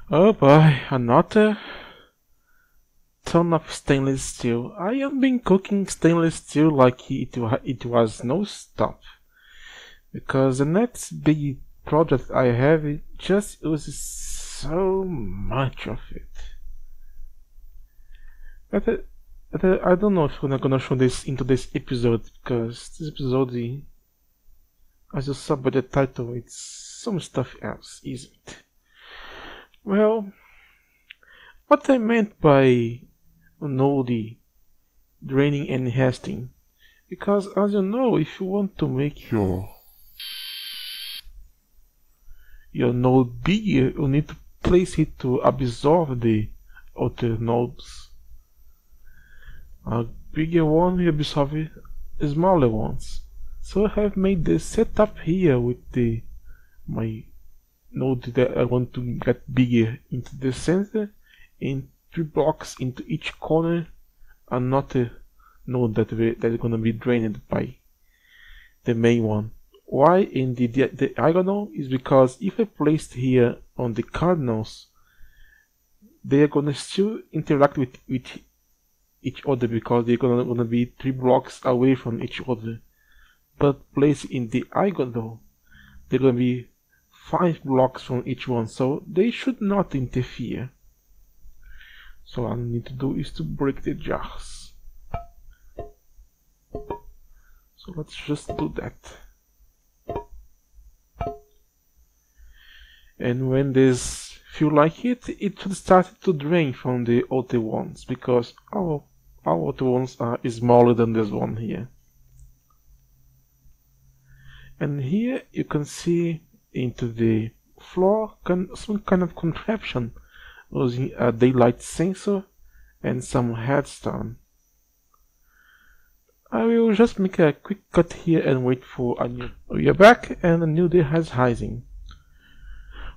Oh boy, another ton of stainless steel. I have been cooking stainless steel like it was no stop. Because the next big project I have, it just uses so much of it. I don't know if I'm gonna show this into this episode, because this episode, as you saw by the title, it's some stuff else, isn't it? Well, what I meant by node draining and hasting, because as you know, if you want to make your node bigger, you need to place it to absorb the other nodes. A bigger one will absorb smaller ones. So I have made the setup here with my node that I want to get bigger into the center, and 3 blocks into each corner, and not a node that is gonna be drained by the main one. Why in the diagonal is because if I placed here on the cardinals, they are gonna still interact with each other, because they're gonna be 3 blocks away from each other. But placed in the diagonal, they're gonna be 5 blocks from each one, so they should not interfere. So all I need to do is to break the jars. So let's just do that. And when this feel like it should start to drain from the other ones, because our other ones are smaller than this one here. And here you can see into the floor some kind of contraption using a daylight sensor and some headstone. I will just make a quick cut here and wait for a new. We are back and a new day has rising.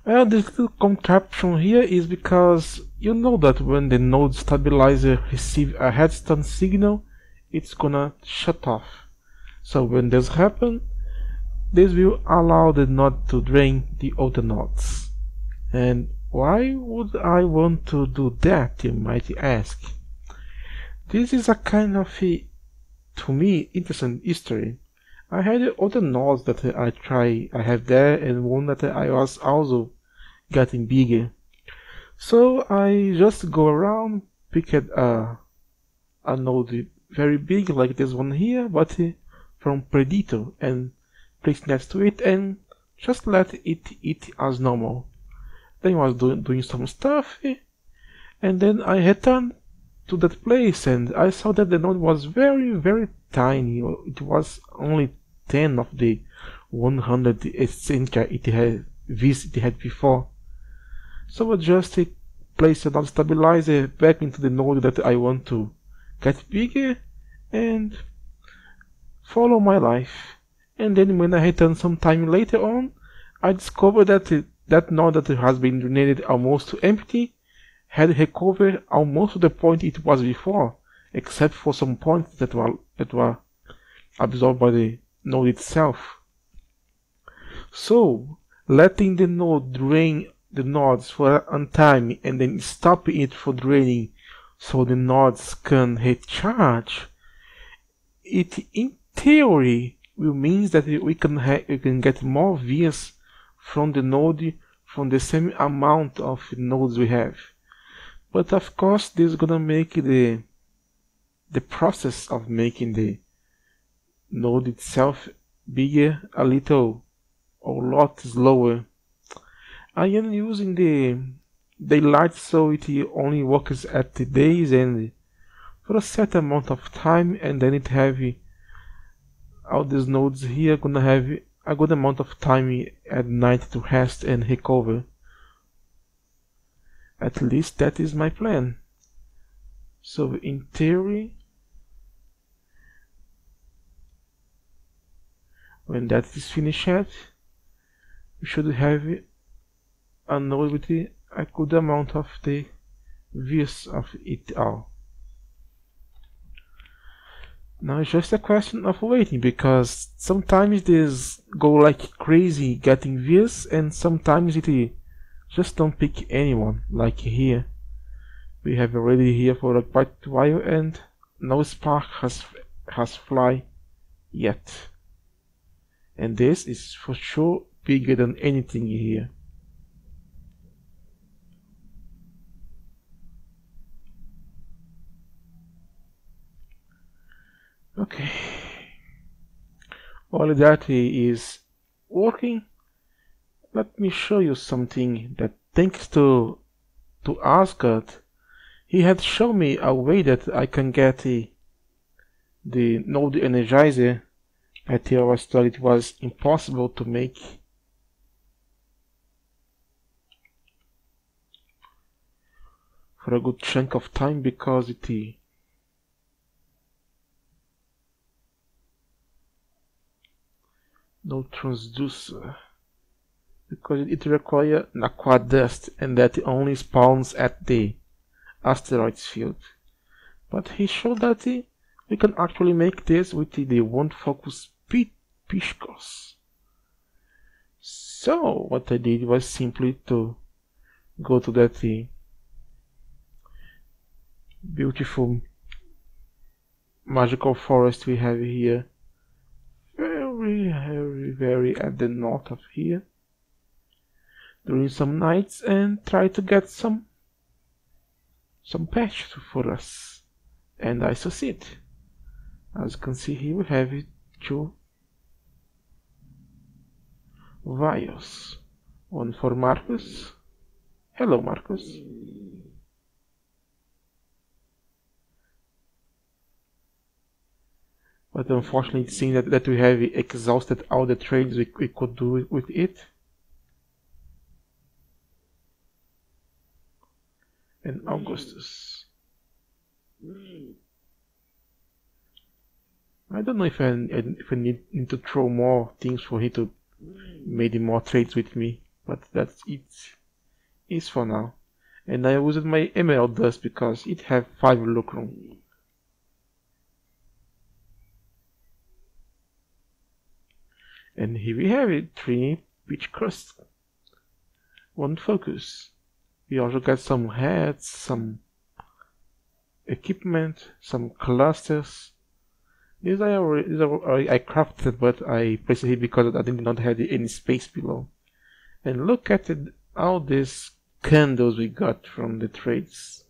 Well, this little contraption here is because you know that when the node stabilizer receives a headstone signal, it's gonna shut off. So when this happens, this will allow the node to drain the other nodes. And why would I want to do that, you might ask? This is a kind of to me, interesting history. I had other nodes that I have there, and one that I was also getting bigger. So I just go around, pick a node very big like this one here, but from Predator, and place next to it and just let it eat as normal. Then I was doing some stuff, and then I returned to that place and I saw that the node was very tiny. It was only 10 of the 100 essential it had before. So I just place another stabilizer back into the node that I want to get bigger and follow my life. And then when I return some time later on, I discovered that that node that has been drained almost to empty had recovered almost to the point it was before, except for some points that were absorbed by the node itself. So letting the node drain the nodes for a time and then stopping it for draining so the nodes can recharge, it in theory will means that we can get more vias from the node from the same amount of nodes we have. But of course this is gonna make the process of making the node itself bigger a lot slower. I am using the daylight so it only works at the days and for a certain amount of time, and then it have all these nodes here gonna have a good amount of time at night to rest and recover. At least that is my plan. So in theory, when that is finished, we should have a node with a good amount of the views of it all. Now it's just a question of waiting, because sometimes this go like crazy getting views and sometimes it Just don't pick anyone, like here. We have already here for a quite while and no spark has fly yet. And this is for sure bigger than anything here. Okay. All that is working. Let me show you something that thanks to Asgard, he had shown me a way that I can get the node energizer that he always thought it was impossible to make. For a good chunk of time because no transducer, because it requires an aqua dust and that only spawns at the asteroids field. But he showed that we can actually make this with the one focus Piscos. So what I did was simply to go to that beautiful magical forest we have here, very at the north of here, during some nights, and try to get some patch for us, and I succeed. As you can see here, we have 2 vials, one for Marcus. Hello, Marcus. But unfortunately, it seems that we have exhausted all the trades we could do with it. And Augustus. I don't know if I need to throw more things for him to make more trades with me, but that's it is for now. And I used my emerald dust because it have 5 lucrum. And here we have it, 3 pitch crust, 1 focus. We also got some heads, some equipment, some clusters. These I crafted, but I placed it here because I did not have any space below. And look at it, all these candles we got from the trades.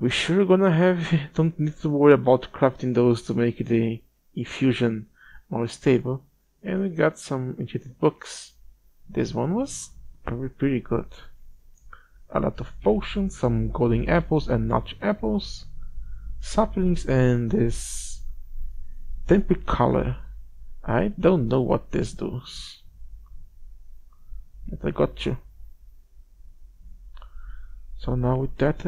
We sure gonna don't need to worry about crafting those to make the infusion more stable. And we got some enchanted books. This one was pretty good. A lot of potions, some golden apples and notch apples, saplings, and this temper color. I don't know what this does, but I got you. So now with that,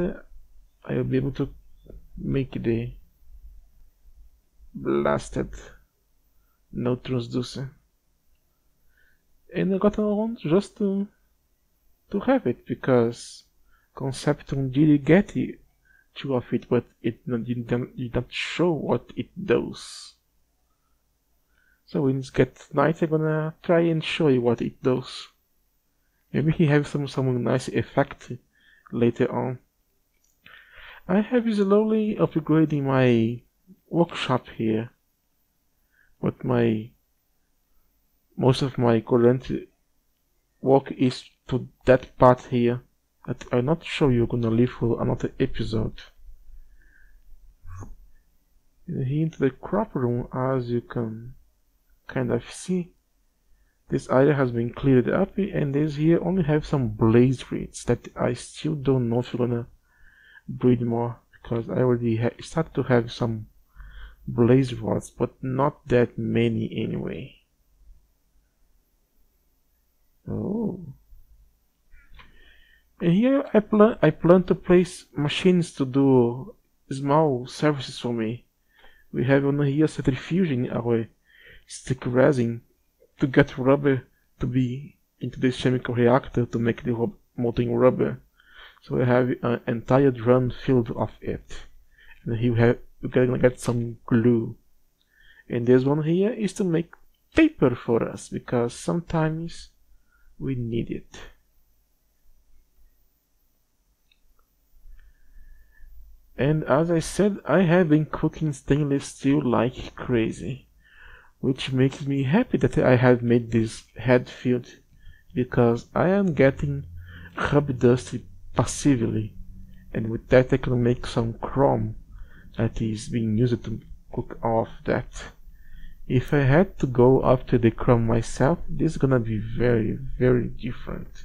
I will be able to make the blasted no transducer, and I got one just to have it, because Conceptum did get 2 of it, but it did not show what it does. So when it gets night, I'm gonna try and show you what it does. Maybe he has some nice effect later on. I have slowly upgrading my workshop here, but most of my current work is to that part here that I'm not sure you're gonna leave for another episode. Here into the crop room, as you can kind of see, this area has been cleared up, and this here only have some blaze reeds that I still don't know if you're gonna breed more, because I already started to have some blaze rods, but not that many anyway. Oh. And here I plan to place machines to do small services for me. We have on here centrifuging our stick resin to get rubber to be into this chemical reactor to make the molten rubber. So we have an entire drum filled of it. And here we're gonna get some glue. And this one here is to make paper for us, because sometimes we need it. And as I said, I have been cooking stainless steel like crazy, which makes me happy that I have made this head field, because I am getting rub dust passively, and with that I can make some chrome that is being used to cook off that. If I had to go after the chrome myself, this is gonna be very, very different.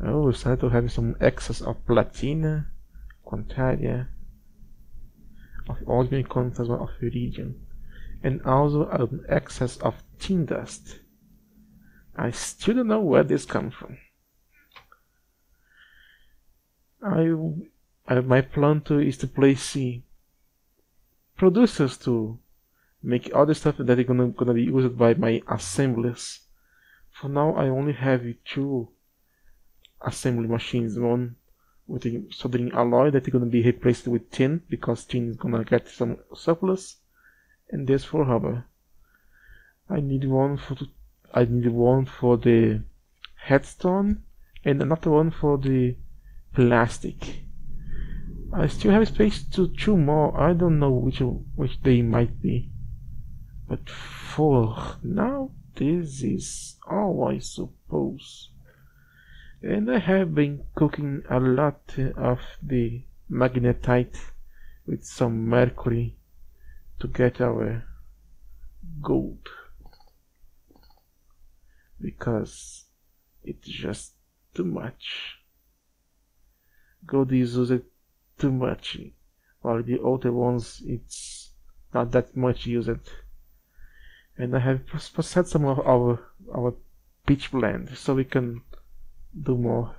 Oh, we start to have some excess of platina, quantaria, of ordinary quantities of iridium, and also an excess of tin dust. I still don't know where this comes from. My plan is to place producers to make other stuff that is gonna be used by my assemblers. For now, I only have two assembly machines. One with a soldering alloy that is gonna be replaced with tin, because tin is gonna get some surplus, and this for rubber. I need one for the headstone and another one for the plastic. I still have space to two more. I don't know which they might be, but for now this is all I suppose. And I have been cooking a lot of the magnetite with some mercury to get our gold, because it's just too much. Gold is used too much, while the other ones it's not that much used. And I have processed some of our pitch blend so we can do more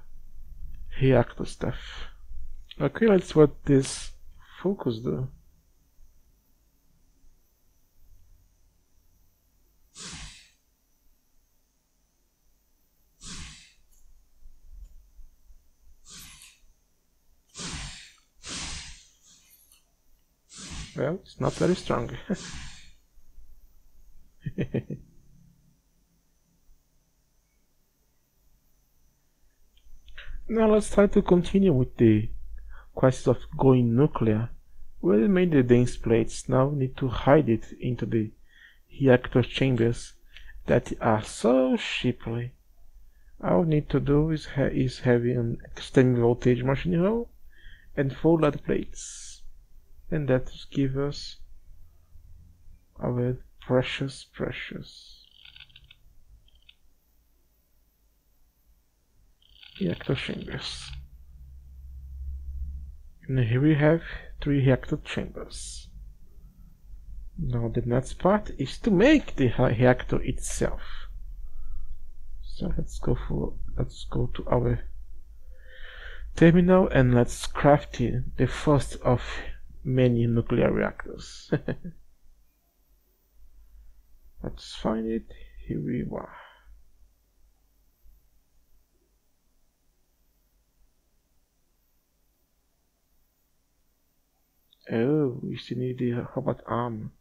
reactor stuff. Okay, let's what this focus do. Well, it's not very strong. Now let's try to continue with the quest of going nuclear. We made the dense plates, now we need to hide it into the reactor chambers that are so cheaply. All we need to do is have an extreme voltage machine hull and 4 lead plates, and that gives us our precious reactor chambers. And here we have 3 reactor chambers. Now the next part is to make the reactor itself. So let's go to our terminal and let's craft the first of many nuclear reactors. Let's find it. Here we are. Oh, we still need the robot arm.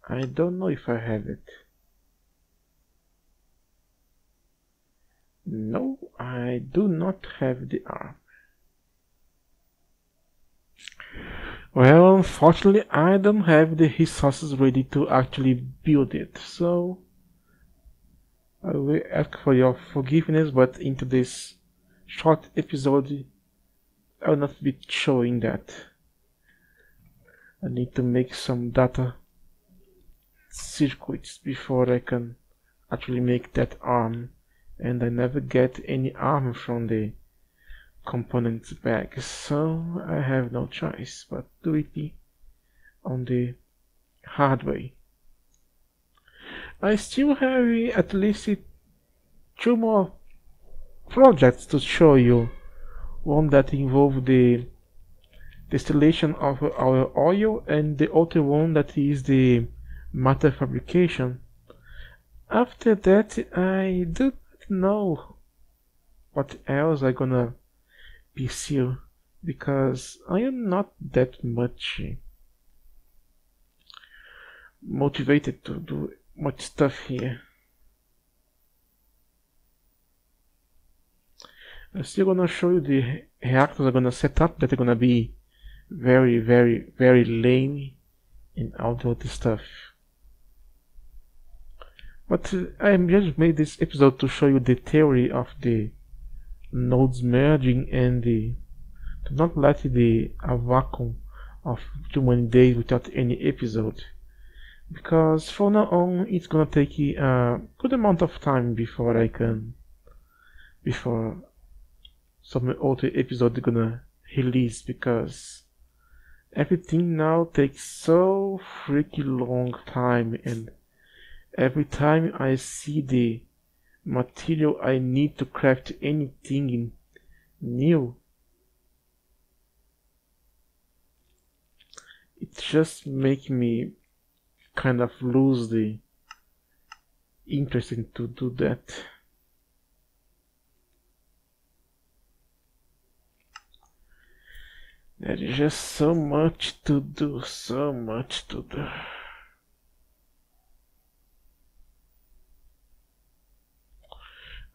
I don't know if I have it. No, I do not have the arm. Well, unfortunately, I don't have the resources ready to actually build it, so I will ask for your forgiveness, but into this short episode, I will not be showing that. I need to make some data circuits before I can actually make that arm, and I never get any arm from the components bag, so I have no choice but do it on the hard way. I still have at least 2 more projects to show you. One that involves the distillation of our oil, and the other one that is the matter fabrication. After that, I do not know what else I'm gonna pursue, because I am not that much motivated to do much stuff here. I'm still gonna show you the reactors I'm gonna set up that are gonna be very, very, very lame and all the other stuff. But I just made this episode to show you the theory of the nodes merging and to not let a vacuum of too many days without any episode. Because from now on it's gonna take a good amount of time before some other episode gonna release, because everything now takes so freaking long time, and every time I see the material I need to craft anything new, it just makes me kind of lose the interest in to do that. There is just so much to do, so much to do.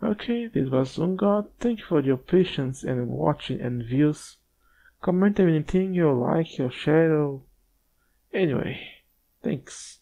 Okay, this was OnGod. Thank you for your patience and watching and views. Comment anything you like or share. Anyway, thanks.